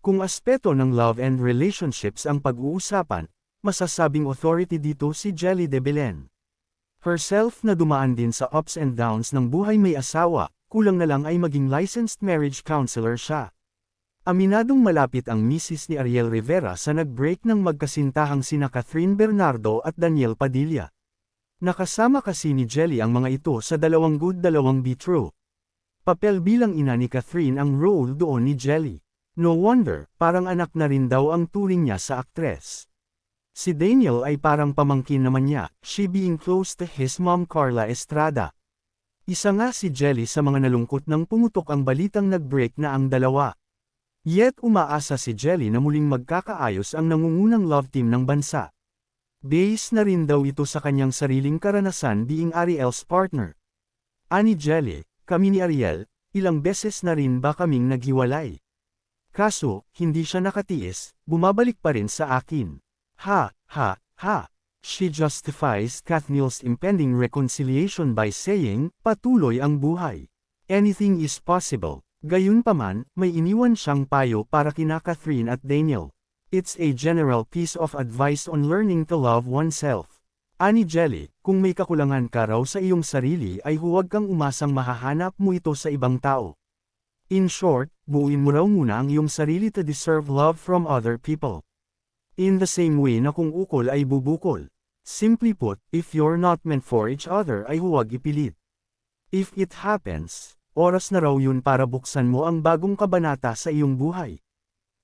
Kung aspeto ng love and relationships ang pag-uusapan, masasabing authority dito si Jelly de Belen. Herself na dumaan din sa ups and downs ng buhay may asawa, kulang na lang ay maging licensed marriage counselor siya. Aminadong malapit ang misis ni Ariel Rivera sa nag-break ng magkasintahang sina Catherine Bernardo at Daniel Padilla. Nakasama kasi ni Jelly ang mga ito sa Dalawang Good Dalawang Be True. Papel bilang ina ni Catherine ang role doon ni Jelly. No wonder, parang anak na rin daw ang turing niya sa aktres. Si Daniel ay parang pamangkin naman niya, she being close to his mom Carla Estrada. Isa nga si Jelly sa mga nalungkot nang pumutok ang balitang nag-break na ang dalawa. Yet umaasa si Jelly na muling magkakaayos ang nangungunang love team ng bansa. Base na rin daw ito sa kanyang sariling karanasan being Ariel's partner. Ani Jelly, kami ni Ariel, ilang beses na rin ba kaming naghiwalay? Kaso, hindi siya nakatiis, bumabalik pa rin sa akin. Ha, ha, ha. She justifies Kathniel's impending reconciliation by saying, patuloy ang buhay. Anything is possible. Gayunpaman, may iniwan siyang payo para kina Catherine at Daniel. It's a general piece of advice on learning to love oneself. Ani Jelly, kung may kakulangan ka raw sa iyong sarili ay huwag kang umasang mahahanap mo ito sa ibang tao. In short, buuin mo raw muna ang iyong sarili to deserve love from other people. In the same way na kung ukol ay bubukol. Simply put, if you're not meant for each other ay huwag ipilit. If it happens, oras na raw yun para buksan mo ang bagong kabanata sa iyong buhay.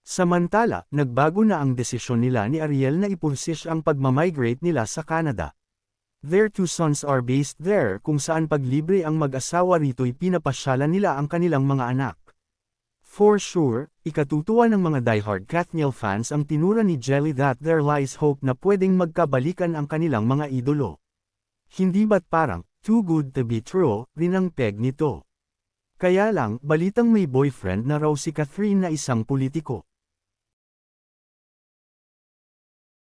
Samantala, nagbago na ang desisyon nila ni Ariel na ipursish ang pagmamigrate nila sa Canada. Their two sons are based there kung saan paglibre ang mag-asawa rito'y pinapasyalan nila ang kanilang mga anak. For sure, ikatutuwa ng mga diehard Kathniel fans ang tinura ni Jelly that there lies hope na pwedeng magkabalikan ang kanilang mga idolo. Hindi ba't parang, too good to be true, rin ang peg nito? Kaya lang, balitang may boyfriend na raw si Catherine na isang politiko.